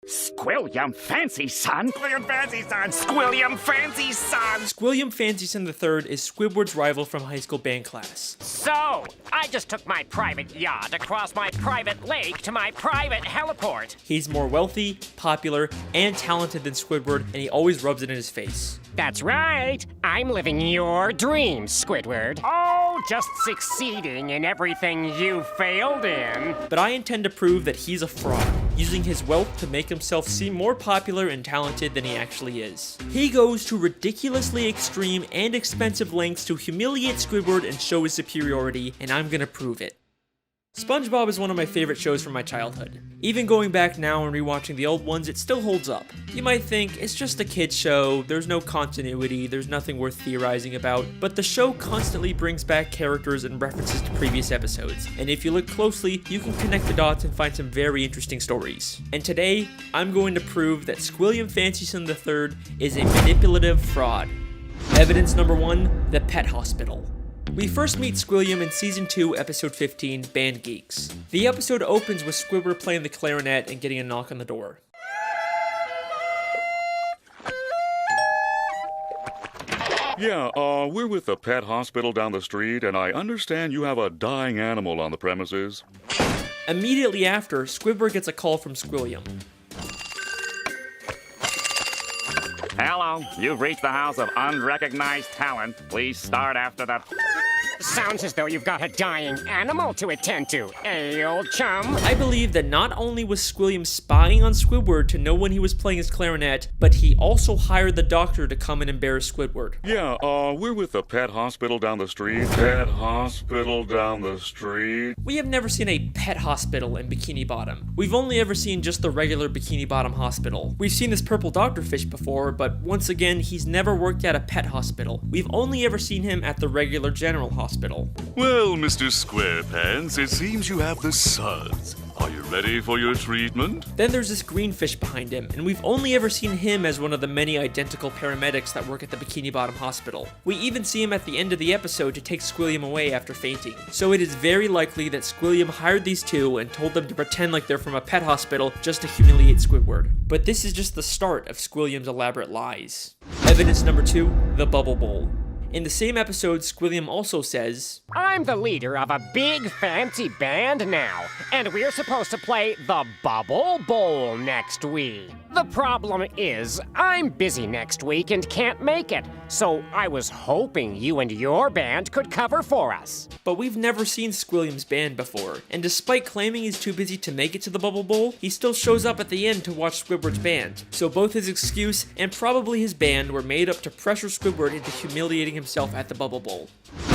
Squilium Fancy Son? Squilium Fancy Son! Squilium Fancy Son! Squilium Fancy Son III is Squidward's rival from high school band class. So, I just took my private yacht across my private lake to my private heliport. He's more wealthy, popular, and talented than Squidward, and he always rubs it in his face. That's right. I'm living your dreams, Squidward. Oh, just succeeding in everything you failed in. But I intend to prove that he's a fraud, using his wealth to make himself seem more popular and talented than he actually is. He goes to ridiculously extreme and expensive lengths to humiliate Squidward and show his superiority, and I'm gonna prove it. SpongeBob is one of my favorite shows from my childhood. Even going back now and rewatching the old ones, it still holds up. You might think, it's just a kid's show, there's no continuity, there's nothing worth theorizing about, but the show constantly brings back characters and references to previous episodes, and if you look closely, you can connect the dots and find some very interesting stories. And today, I'm going to prove that Squilium Fancy Son III is a manipulative fraud. Evidence number 1, the pet hospital. We first meet Squilium in Season 2, Episode 15, Band Geeks. The episode opens with Squidward playing the clarinet and getting a knock on the door. Yeah, we're with the pet hospital down the street, and I understand you have a dying animal on the premises. Immediately after, Squidward gets a call from Squilium. Hello, you've reached the house of unrecognized talent. Please start after the... Sounds as though you've got a dying animal to attend to, eh, old chum? I believe that not only was Squilium spying on Squidward to know when he was playing his clarinet, but he also hired the doctor to come and embarrass Squidward. Yeah, we're with the pet hospital down the street. Pet hospital down the street. We have never seen a pet hospital in Bikini Bottom. We've only ever seen just the regular Bikini Bottom hospital. We've seen this purple doctorfish before, but once again, he's never worked at a pet hospital. We've only ever seen him at the regular general hospital. Well, Mr. Squarepants, it seems you have the suds. Are you ready for your treatment? Then there's this green fish behind him, and we've only ever seen him as one of the many identical paramedics that work at the Bikini Bottom Hospital. We even see him at the end of the episode to take Squilium away after fainting. So it is very likely that Squilium hired these two and told them to pretend like they're from a pet hospital just to humiliate Squidward. But this is just the start of Squilium's elaborate lies. Evidence number 2, the Bubble Bowl. In the same episode, Squilium also says, I'm the leader of a big fancy band now, and we're supposed to play the Bubble Bowl next week. The problem is, I'm busy next week and can't make it, so I was hoping you and your band could cover for us. But we've never seen Squilium's band before, and despite claiming he's too busy to make it to the Bubble Bowl, he still shows up at the end to watch Squidward's band. So both his excuse and probably his band were made up to pressure Squidward into humiliating himself at the Bubble Bowl.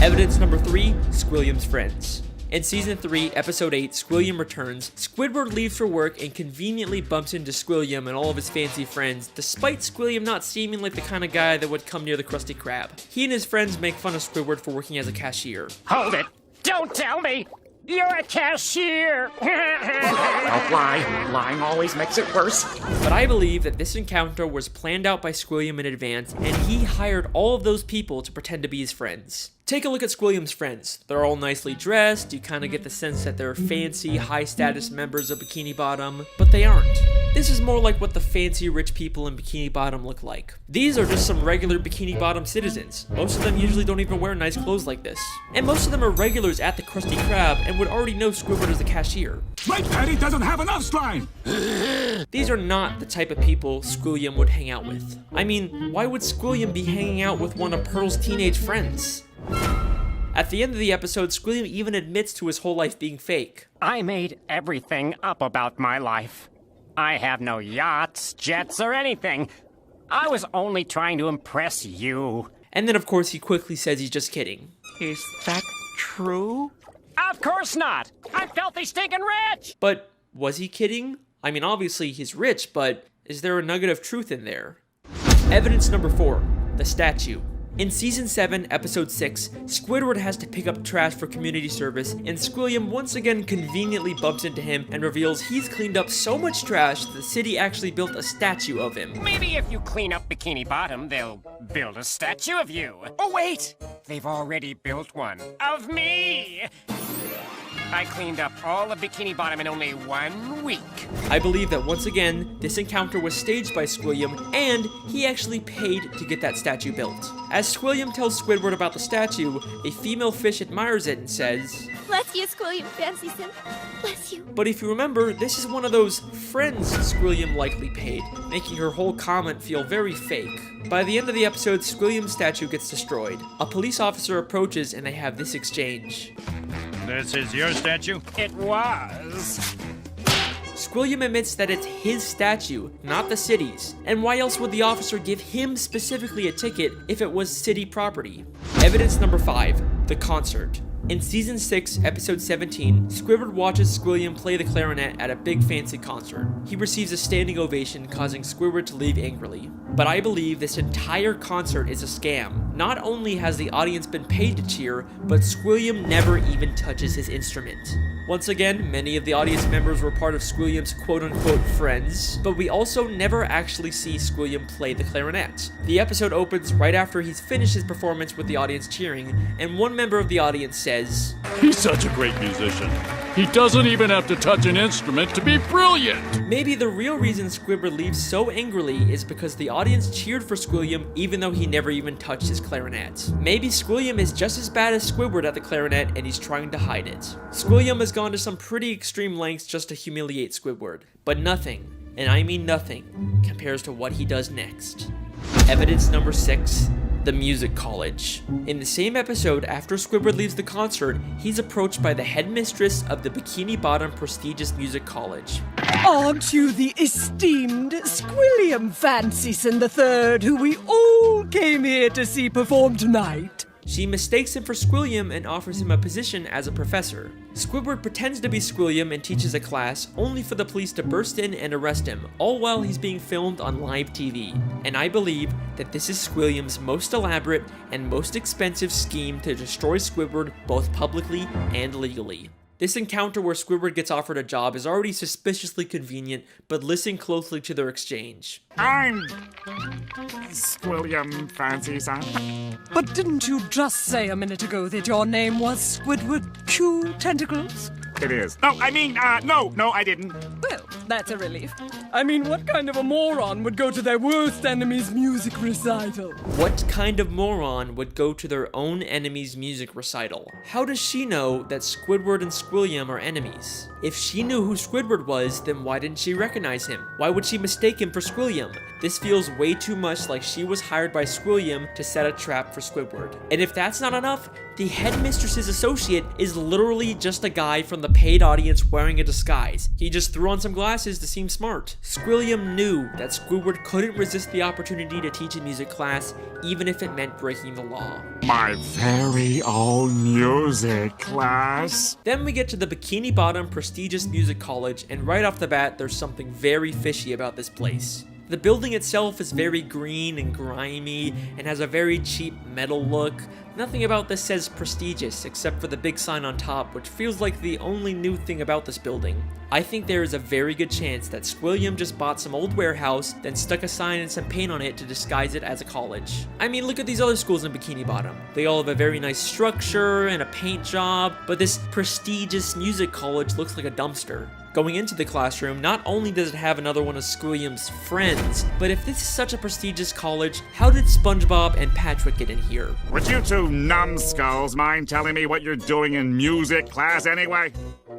Evidence number 3, Squilium's friends. In Season 3, Episode 8, Squilium returns. Squidward leaves for work and conveniently bumps into Squilium and all of his fancy friends, despite Squilium not seeming like the kind of guy that would come near the Krusty Krab. He and his friends make fun of Squidward for working as a cashier. Hold it! Don't tell me! You're a cashier! Don't lie. Lying always makes it worse. But I believe that this encounter was planned out by Squilium in advance, and he hired all of those people to pretend to be his friends. Take a look at Squilium's friends. They're all nicely dressed, you kind of get the sense that they're fancy, high-status members of Bikini Bottom, but they aren't. This is more like what the fancy rich people in Bikini Bottom look like. These are just some regular Bikini Bottom citizens. Most of them usually don't even wear nice clothes like this. And most of them are regulars at the Krusty Krab and would already know Squidward as the cashier. My daddy doesn't have enough slime! These are not the type of people Squilium would hang out with. I mean, why would Squilium be hanging out with one of Pearl's teenage friends? At the end of the episode, Squilium even admits to his whole life being fake. I made everything up about my life. I have no yachts, jets, or anything. I was only trying to impress you. And then, of course, he quickly says he's just kidding. Is that true? Of course not! I'm filthy stinking rich! But was he kidding? I mean, obviously he's rich, but is there a nugget of truth in there? Evidence number 4, the statue. In Season 7, Episode 6, Squidward has to pick up trash for community service, and Squilium once again conveniently bumps into him and reveals he's cleaned up so much trash that the city actually built a statue of him. Maybe if you clean up Bikini Bottom, they'll build a statue of you. Oh wait! They've already built one. Of me! I cleaned up all of Bikini Bottom in only 1 week. I believe that once again, this encounter was staged by Squilliam, and he actually paid to get that statue built. As Squilliam tells Squidward about the statue, a female fish admires it and says, Bless you, Squilliam Fancyson. Bless you. but if you remember, this is one of those friends Squilliam likely paid, making her whole comment feel very fake. By the end of the episode, Squilliam's statue gets destroyed. A police officer approaches and they have this exchange. This is your statue? It was. Squilliam admits that it's his statue, not the city's. And why else would the officer give him specifically a ticket if it was city property? Evidence number 5, the concert. In Season 6, Episode 17, Squidward watches Squilliam play the clarinet at a big fancy concert. He receives a standing ovation, causing Squidward to leave angrily. But I believe this entire concert is a scam. Not only has the audience been paid to cheer, but Squilliam never even touches his instrument. Once again, many of the audience members were part of Squilliam's quote-unquote friends, but we also never actually see Squilliam play the clarinet. The episode opens right after he's finished his performance with the audience cheering, and one member of the audience says, He's such a great musician. He doesn't even have to touch an instrument to be brilliant. maybe the real reason Squidward leaves so angrily is because the audience cheered for Squilliam even though he never even touched his clarinet. Maybe Squilliam is just as bad as Squidward at the clarinet and he's trying to hide it. Squilliam has gone to some pretty extreme lengths just to humiliate Squidward, but nothing, and I mean nothing, compares to what he does next. Evidence number 6. The Music College. In the same episode, after Squidward leaves the concert, he's approached by the headmistress of the Bikini Bottom prestigious music college. Aren't you the esteemed Squilliam Fancyson III, who we all came here to see perform tonight? She mistakes him for Squilliam and offers him a position as a professor. Squidward pretends to be Squilliam and teaches a class, only for the police to burst in and arrest him, all while he's being filmed on live TV. And I believe that this is Squilliam's most elaborate and most expensive scheme to destroy Squidward both publicly and legally. This encounter where Squidward gets offered a job is already suspiciously convenient, but listen closely to their exchange. I'm Squilliam Fancyson. But didn't you just say a minute ago that your name was Squidward Q Tentacles? It is. No, I mean, no, I didn't. Well, that's a relief. I mean, what kind of a moron would go to their worst enemy's music recital? What kind of moron would go to their own enemy's music recital? How does she know that Squidward and Squilliam are enemies? If she knew who Squidward was, then why didn't she recognize him? Why would she mistake him for Squilliam? This feels way too much like she was hired by Squilliam to set a trap for Squidward. And if that's not enough, the headmistress's associate is literally just a guy from the paid audience wearing a disguise. He just threw on some glasses to seem smart. Squilliam knew that Squidward couldn't resist the opportunity to teach a music class, even if it meant breaking the law. My very own music class. Then we get to the Bikini Bottom prestigious music college, and right off the bat, there's something very fishy about this place. The building itself is very green and grimy and has a very cheap metal look. Nothing about this says prestigious except for the big sign on top, which feels like the only new thing about this building. I think there is a very good chance that Squilliam just bought some old warehouse, then stuck a sign and some paint on it to disguise it as a college. I mean, look at these other schools in Bikini Bottom. They all have a very nice structure and a paint job, but this prestigious music college looks like a dumpster. Going into the classroom, not only does it have another one of Squilliam's friends, but if this is such a prestigious college, how did SpongeBob and Patrick get in here? Would you two numbskulls mind telling me what you're doing in music class anyway?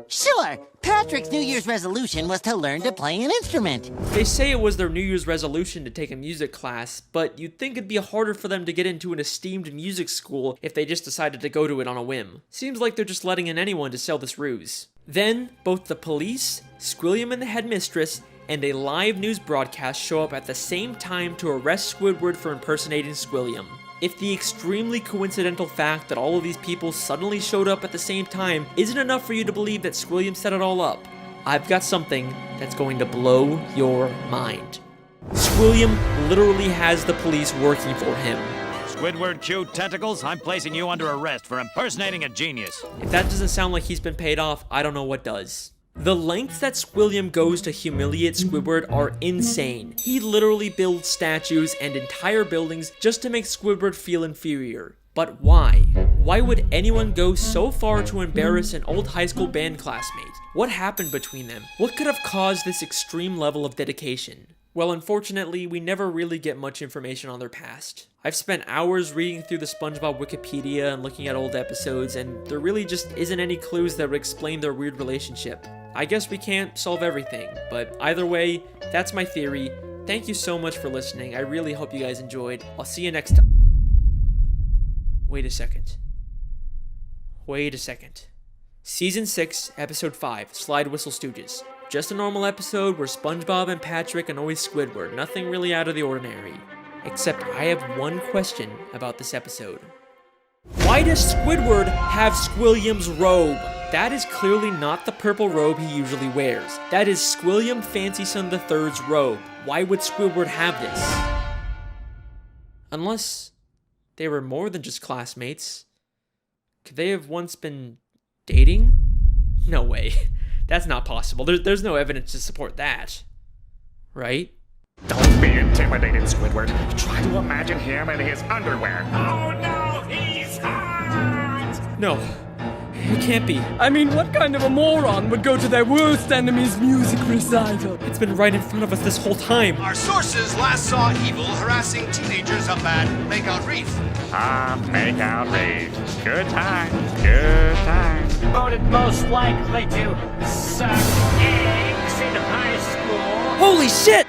Sure. Patrick's New Year's resolution was to learn to play an instrument. They say it was their New Year's resolution to take a music class, but you'd think it'd be harder for them to get into an esteemed music school if they just decided to go to it on a whim. Seems like they're just letting in anyone to sell this ruse. Then, both the police, Squilliam and the headmistress, and a live news broadcast show up at the same time to arrest Squidward for impersonating Squilliam. If the extremely coincidental fact that all of these people suddenly showed up at the same time isn't enough for you to believe that Squilliam set it all up, I've got something that's going to blow your mind. Squilliam literally has the police working for him. Squidward Q Tentacles, I'm placing you under arrest for impersonating a genius. If that doesn't sound like he's been paid off, I don't know what does. The lengths that Squilliam goes to humiliate Squidward are insane. He literally builds statues and entire buildings just to make Squidward feel inferior. But why? Why would anyone go so far to embarrass an old high school band classmate? What happened between them? What could have caused this extreme level of dedication? Well, unfortunately, we never really get much information on their past. I've spent hours reading through the SpongeBob Wikipedia and looking at old episodes, and there really just isn't any clues that would explain their weird relationship. I guess we can't solve everything, but either way, that's my theory. Thank you so much for listening. I really hope you guys enjoyed. I'll see you next time. Wait a second. Season 6, Episode 5, Slide Whistle Stooges. Just a normal episode where SpongeBob and Patrick annoy Squidward, nothing really out of the ordinary. Except I have one question about this episode. Why does Squidward have Squilium's robe? That is clearly not the purple robe he usually wears. That is Squilium Fancyson III's robe. Why would Squidward have this? Unless they were more than just classmates. Could they have once been dating? No way. That's not possible. There's no evidence to support that. Right? Don't be intimidated, Squidward. Try to imagine him in his underwear. Oh no, he's hot! No, it can't be. I mean, what kind of a moron would go to their worst enemy's music recital? It's been right in front of us this whole time. Our sources last saw Evil harassing teenagers up at Makeout Reef. Makeout Reef. Good times, good times. Voted most likely to suck eggs in high school. Holy shit!